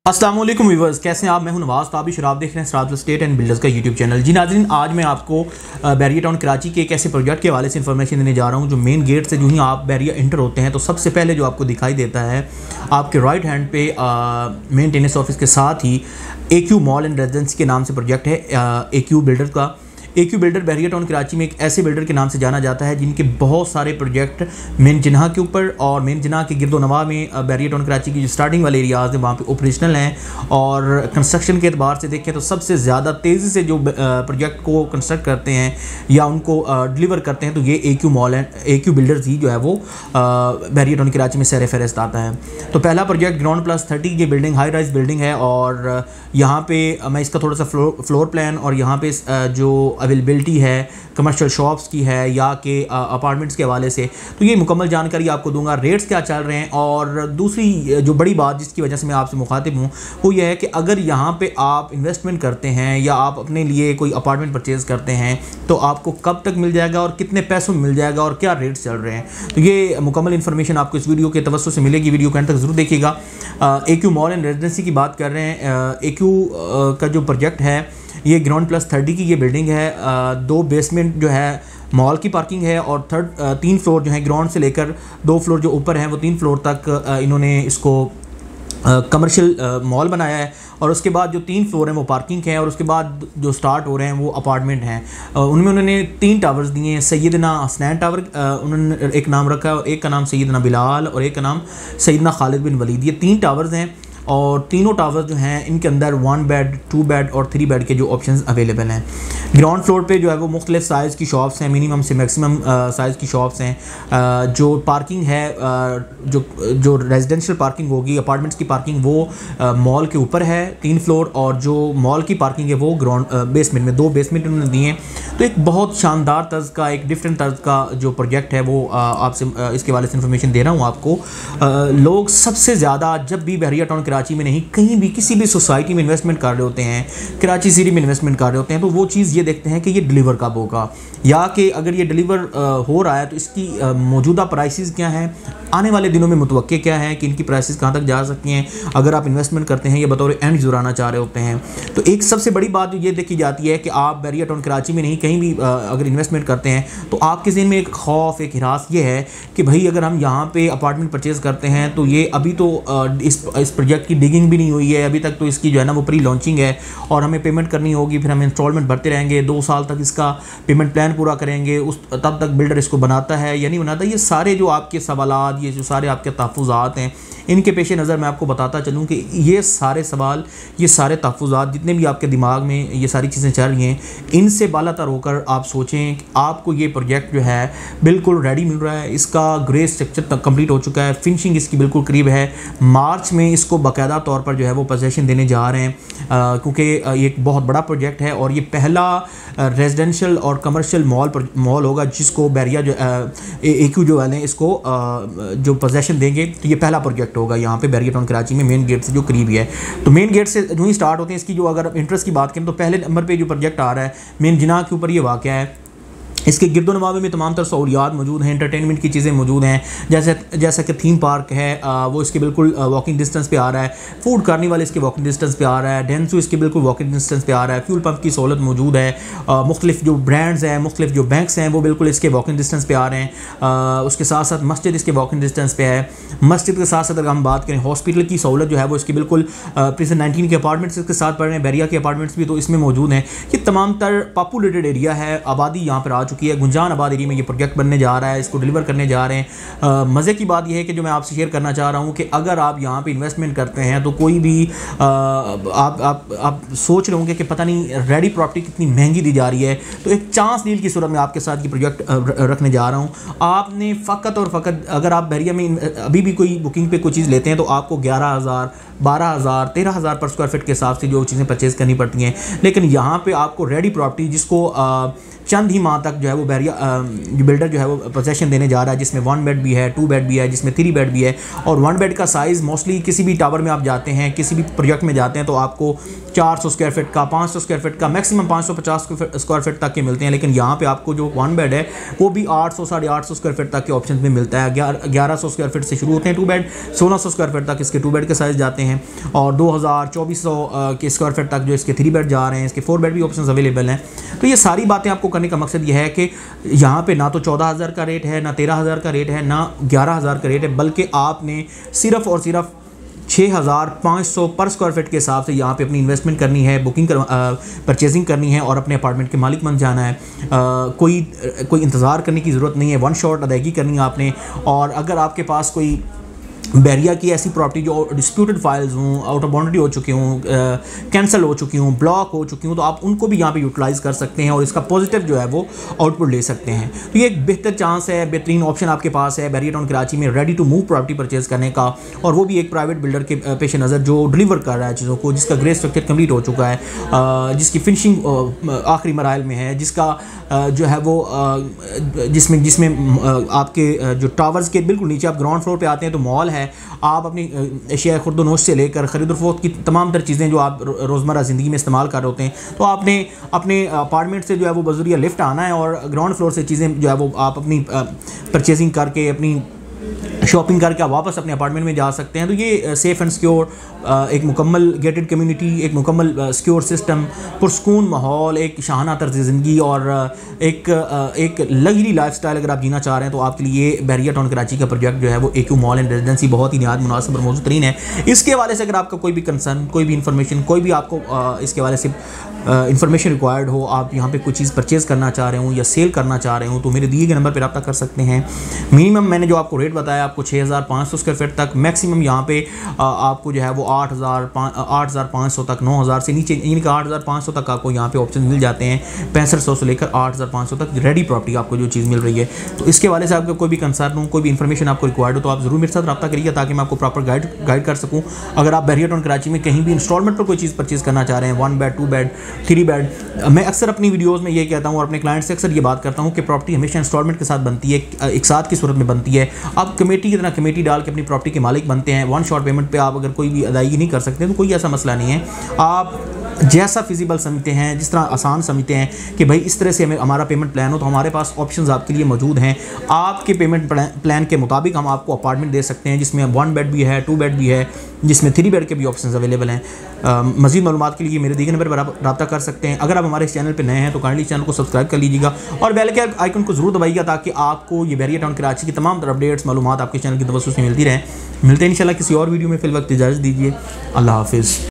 अस्सलाम वालेकुम व्यूअर्स, कैसे हैं आप। मैं हूं नवाज, तो आप भी शराब देख रहे हैं सराज स्टेट एंड बिल्डर्स का यूट्यूब चैनल। जी नाज़रीन, आज मैं आपको बैरिया टाउन कराची के एक ऐसे प्रोजेक्ट के हवाले से इन्फॉर्मेशन देने जा रहा हूं जो मेन गेट से जो ही आप बैरिया इंटर होते हैं तो सबसे पहले जो आपको दिखाई देता है आपके राइट हैंड पे मेंटेनेंस ऑफिस के साथ ही AQ मॉल एंड रेजिडेंसी के नाम से प्रोजेक्ट है AQ बिल्डर का। AQ builder Baria town Karachi में एक ऐसे बिल्डर के नाम से जाना जाता है जिनके बहुत सारे प्रोजेक्ट मेन जिन्हा के ऊपर और मेन जिन्हा के गिरदो नवा में बैरिया टाउन कराची की जो स्टार्टिंग वाले एरियाज़ हैं वहाँ पे ऑपरेशनल हैं। और कंस्ट्रक्शन के एतबार से देखें तो सबसे ज़्यादा तेज़ी से जो प्रोजेक्ट को कंस्ट्रक्ट करते हैं या उनको डिलीवर करते हैं तो ये AQ mall and AQ builders ही जो है वो बैरिया टाउन कराची में सर फहरिस्त आता है। तो पहला प्रोजेक्ट ग्राउंड+30 की बिल्डिंग हाई राइज बिल्डिंग है और यहाँ पे मैं इसका थोड़ा सा फ्लोर प्लान और यहाँ पे जो अवेलेबिलिटी है कमर्शियल शॉप्स की है या के अपार्टमेंट्स के हवाले से तो ये मुकम्मल जानकारी आपको दूंगा। रेट्स क्या चल रहे हैं और दूसरी जो बड़ी बात जिसकी वजह से मैं आपसे मुखातिब हूँ वो ये है कि अगर यहाँ पे आप इन्वेस्टमेंट करते हैं या आप अपने लिए कोई अपार्टमेंट परचेज़ करते हैं तो आपको कब तक मिल जाएगा और कितने पैसों में मिल जाएगा और क्या रेट्स चल रहे हैं। तो ये मुकम्मल इन्फॉर्मेशन आपको इस वीडियो के तवज्जो से मिलेगी। वीडियो के अंत तक ज़रूर देखिएगा। AQ मॉल एंड रेजिडेंसी की बात कर रहे हैं। AQ का जो प्रोजेक्ट है ये ग्राउंड+30 की ये बिल्डिंग है। 2 बेसमेंट जो है मॉल की पार्किंग है और 3 फ्लोर जो है ग्राउंड से लेकर 2 फ्लोर जो ऊपर हैं वो 3 फ्लोर तक इन्होंने इसको कमर्शियल मॉल बनाया है। और उसके बाद जो 3 फ्लोर हैं वो पार्किंग है और उसके बाद जो स्टार्ट हो रहे हैं वो अपार्टमेंट हैं। उनमें उन्होंने 3 टावर्स दिए हैं। सैयदना हसनैन टावर उन्होंने एक नाम रखा है और एक का नाम सैयदना बिलाल और एक का नाम सैयदना खालिद बिन वलीद। ये 3 टावर्स हैं और तीनों टावर्स जो हैं इनके अंदर 1 बेड 2 बेड और 3 बेड के जो ऑप्शंस अवेलेबल हैं। ग्राउंड फ्लोर पे जो है वो मुख्तलिफ साइज़ की शॉप्स हैं, मिनिमम से मैक्सिमम साइज़ की शॉप्स हैं। जो पार्किंग है जो रेजिडेंशियल पार्किंग होगी अपार्टमेंट्स की पार्किंग वो मॉल के ऊपर है 3 फ्लोर और जो मॉल की पार्किंग है वो ग्राउंड बेसमेंट में 2 बेसमेंट उन्होंने दिए हैं। तो एक बहुत शानदार तर्ज का एक डिफरेंट तर्ज का जो प्रोजेक्ट है वो आपसे इसके वाले से इन्फॉर्मेशन दे रहा हूँ आपको। लोग सबसे ज़्यादा जब भी बैरिया टाउन कराची में नहीं कहीं भी किसी भी सोसाइटी में इन्वेस्टमेंट कर रहे होते हैं, कराची सिटी में इन्वेस्टमेंट कर रहे होते हैं तो वो चीज़ ये देखते हैं कि ये डिलीवर कब होगा या कि अगर ये डिलीवर हो रहा है तो इसकी मौजूदा प्राइसेस क्या हैं, आने वाले दिनों में मुतवक्के क्या है कि इनकी प्राइसेस कहाँ तक जा सकती हैं अगर आप इन्वेस्टमेंट करते हैं या बतौर एंड जुराना चाह रहे होते हैं। तो एक सबसे बड़ी बात जो ये देखी जाती है कि आप बैरिया टाउन कराची में नहीं कहीं भी अगर इन्वेस्टमेंट करते हैं तो आपके ज़हन में एक खौफ एक हिरास ये है कि भाई अगर हम यहाँ पे अपार्टमेंट परचेज़ करते हैं तो ये अभी तो इस प्रोजेक्ट की डिगिंग भी नहीं हुई है अभी तक, तो इसकी जो है ना वो प्री लॉन्चिंग है और हमें पेमेंट करनी होगी, फिर हम इंस्टॉलमेंट भरते रहेंगे, 2 साल तक इसका पेमेंट प्लान पूरा करेंगे, उस तब तक बिल्डर इसको बनाता है या नहीं बनाता। ये सारे जो आपके सवालात ये जो सारे आपके तहफ़्फ़ुज़ात हैं इनके पेश नज़र मैं आपको बताता चलूँ कि ये सारे सवाल ये सारे तहफ़्फ़ुज़ात जितने भी आपके दिमाग में ये सारी चीज़ें चल रही हैं इनसे बालातर होकर आप सोचें कि आपको ये प्रोजेक्ट जो है बिल्कुल रेडी मिल रहा है। इसका ग्रे स्ट्रक्चर तक कंप्लीट हो चुका है, फिनिशिंग इसकी बिल्कुल करीब है। मार्च में इसको बाकायदा तौर पर जो है वो पोजेसन देने जा रहे हैं क्योंकि ये एक बहुत बड़ा प्रोजेक्ट है और ये पहला रेजिडेंशियल और कमर्शियल मॉल होगा जिसको बैरिया जो AQ जो वाले इसको जो पोजेसन देंगे तो ये पहला प्रोजेक्ट होगा यहाँ पे बैरिया टाउन कराची में मेन गेट से जो करीब ही है। तो मेन गेट से जो ही स्टार्ट होते हैं इसकी जो अगर इंटरेस्ट की बात करें तो पहले नंबर पे जो प्रोजेक्ट आ रहा है मेन जिना के ऊपर ये वाक़या है। इसके गिरदो नवाबे में तमाम तर सहूलियात मौजूद हैं, एंटरटेनमेंट की चीज़ें मौजूद हैं जैसा कि थीम पार्क है वो इसके बिल्कुल वॉकिंग डिस्टेंस पे आ रहा है, फूड कार्निवल इसके वॉकिंग डिस्टेंस पे आ रहा है, डेंसू इसके बिल्कुल वॉकिंग डिस्टेंस पे आ रहा है, फ्यूल पंप की सहूलत मौजूद है, मुख्तलिफ जो ब्रांड्स हैं मुख्तलिफ जो बैंक्स हैं वो बिल्कुल इसके वॉकिंग डिस्टेंस पे आ रहे हैं। उसके साथ साथ मस्जिद इसके वॉकिंग डिस्टेंस पे है। मस्जिद के साथ साथ अगर हम बात करें हॉस्पिटल की सहूलत जो है वो इसकी बिल्कुल प्रिजन 19 के अपार्टमेंट्स इसके साथ पड़ रहे हैं, बैरिया के अपार्टमेंट्स भी तो इसमें मौजूद हैं। ये तमाम तर पॉपुलेटेड एरिया है, आबादी यहाँ पर आ चुकी है। गुंजान आबाद एरिया में ये प्रोजेक्ट बनने जा रहा है, इसको डिलीवर करने जा रहे हैं। मज़े की बात यह है कि जो मैं आपसे शेयर करना चाह रहा हूँ कि अगर आप यहाँ पे इन्वेस्टमेंट करते हैं तो कोई भी आप सोच रहे होंगे कि पता नहीं रेडी प्रॉपर्टी कितनी महंगी दी जा रही है, तो एक चांस डील की सूरत में आपके साथ ये प्रोजेक्ट रखने जा रहा हूँ। आपने फ़कत और फ़कत अगर आप बैरिया में अभी भी कोई बुकिंग पे कोई चीज़ लेते हैं तो आपको 11,000 12,000 13,000 पर स्क्वायर फीट के हिसाब से जो चीज़ें परचेज़ करनी पड़ती हैं, लेकिन यहाँ पे आपको रेडी प्रॉपर्टी जिसको चंद ही माह तक जो है वो बिल्डर जो है वो पोजेशन देने जा रहा है, जिसमें 1 बेड भी है, 2 बेड भी है, जिसमें 3 बेड भी है। और 1 बेड का साइज़ मोस्टली किसी भी टावर में आप जाते हैं, किसी भी प्रोजेक्ट में जाते हैं तो आपको 400 स्क्वायर फीट का, 500 स्क्वायर फीट का, मैक्सिमम 550 स्क्वायर फीट तक के मिलते हैं। लेकिन यहाँ पे आपको जो 1 बेड है वो भी 800 साढ़े 800 स्क्वायर फीट तक के ऑप्शन में मिलता है। 1100 स्क्वायर फीट से शुरू होते हैं 2 बेड, 1600 स्क्वायर फीट तक इसके 2 बेड के साइज़ जाते हैं, और 2400 के स्क्वायर फीट तक जो इसके 3 बेड जा रहे हैं। इसके 4 बेड भी ऑप्शन अवेलेबल हैं। तो ये सारी बातें आपको करने का मकसद ये है कि यहाँ पे ना तो 14,000 का रेट है, ना 13,000 का रेट है, ना 11,000 का रेट है, बल्कि आपने सिर्फ और सिर्फ 6,500 पर स्क्वायर फीट के हिसाब से यहाँ पे अपनी इन्वेस्टमेंट करनी है, परचेजिंग करनी है और अपने अपार्टमेंट के मालिक बन जाना है। कोई इंतज़ार करने की ज़रूरत नहीं है, 1 शॉट अदायगी करनी है आपने। और अगर आपके पास कोई बैरिया की ऐसी प्रॉपर्टी जो डिस्प्यूटेड फाइल्स हों, आउट ऑफ बाउंड्री हो चुकी हों, कैंसिल हो चुकी हों, ब्लॉक हो चुकी हों, तो आप उनको भी यहाँ पे यूटिलाइज़ कर सकते हैं और इसका पॉजिटिव जो है वो आउटपुट ले सकते हैं। तो ये एक बेहतर चांस है, बेहतरीन ऑप्शन आपके पास है बैरिया टाउन कराची में ready to move property purchase करने का, और वो भी एक प्राइवेट बिल्डर के पेश नज़र जो डिलीवर कर रहा है चीज़ों को, जिसका ग्रे स्ट्रक्चर कम्प्लीट हो चुका है, जिसकी फिनिशिंग आखिरी मराइल में है, जिसका जो है वो जिसमें आपके जो टावर्स के बिल्कुल नीचे आप ग्राउंड फ्लोर पे आते हैं तो मॉल है। आप अपनी एशिया खुर्दोनोश से लेकर ख़रीद फरोख्त की तमाम तर चीज़ें जो आप रोज़मर्रा ज़िंदगी में इस्तेमाल कर रहे होते हैं, तो आपने अपने अपार्टमेंट से जो है वो बज़रिया लिफ्ट आना है और ग्राउंड फ्लोर से चीज़ें जो है वो आप अपनी परचेजिंग करके, अपनी शॉपिंग करके आप वापस अपने अपार्टमेंट में जा सकते हैं। तो ये सेफ़ एंड सिक्योर एक मुकम्मल गेटेड कम्युनिटी, एक मुकम्मल सिक्योर सिस्टम, पुरसकून माहौल, एक शाहाना तर्ज़ ज़िंदगी और एक लग्जरी लाइफस्टाइल अगर आप जीना चाह रहे हैं तो आपके लिए बैरिया टाउन कराची का प्रोजेक्ट जो है वो AQ मॉल एंड रेजिडेंसी बहुत ही निहायत मुनासिब और मौजूद तरीन है। इसके हवाले से अगर आपका कोई भी कंसर्न, कोई भी इन्फॉर्मेशन, कोई भी आपको इसके हवाले से इन्फॉर्मेशन रिक्वायर्ड हो, आप यहाँ पे कोई चीज़ परचेज़ करना चाह रहे हो या सेल करना चाह रहे हो, तो मेरे दिए गए नंबर पर रब्ता कर सकते हैं। मिनिमम मैंने जो आपको रेट बताया आपको 6,500 स्क्वायर फीट तक, मैक्सिमम यहाँ पे आपको जो है वो 8,500 तक, 9,000 से नीचे, इनका 8,500 तक आपको यहाँ पे ऑप्शन मिल जाते हैं। 6500 से लेकर 8,500 तक रेडी प्रॉपर्टी आपको जो चीज़ मिल रही है। तो इसके हवाले से आपको कोई भी कंसर्न हो, कोई भी इन्फॉर्मेशन आपको रिक्वायर्ड हो, तो आप ज़रूर मेरे साथ रब्ता करिए ताकि मैं आपको प्रॉपर गाइड कर सकूँ। अगर आप बैरिया टाउन कराची में कहीं भी इंस्टॉलमेंट पर कोई चीज़ परचेज़ करना चाह रहे हैं, 1 बेड, 2 बेड, 3 बेड, मैं अक्सर अपनी वीडियोस में ये कहता हूँ और अपने क्लाइंट से अक्सर ये बात करता हूँ कि प्रॉपर्टी हमेशा इंस्टॉलमेंट के साथ बनती है, एक साथ की सूरत में बनती है। आप कमेटी की तरह कमेटी डाल के अपनी प्रॉपर्टी के मालिक बनते हैं। 1 शॉट पेमेंट पे आप अगर कोई भी अदायगी नहीं कर सकते तो कोई ऐसा मसला नहीं है। आप जैसा फिजिबल समझते हैं, जिस तरह आसान समझते हैं कि भाई इस तरह से हमें हमारा पेमेंट प्लान हो, तो हमारे पास ऑप्शंस आपके लिए मौजूद हैं। आपके पेमेंट प्लान के मुताबिक हम आपको अपार्टमेंट दे सकते हैं जिसमें 1 बेड भी है, 2 बेड भी है, जिसमें 3 बेड के भी ऑप्शंस अवेलेबल हैं। मज़ीद मालूमात के लिए मेरे दिए नंबर पर रब्ता कर सकते हैं। अगर आप हमारे इस चैनल पर नए हैं तो काइंडली चैनल को सब्सक्राइब कर लीजिएगा और बेल के आइकन को ज़रूर दबाइएगा ताकि आपको ये बैरिया टाउन कराची की तमाम तरह अपडेट्स मालूमात आपके चैनल की तवज्जो से मिलती रहें। मिलते हैं इंशाल्लाह किसी और वीडियो में। फिल वक्त इजाज़त दीजिए। अल्लाह हाफिज़।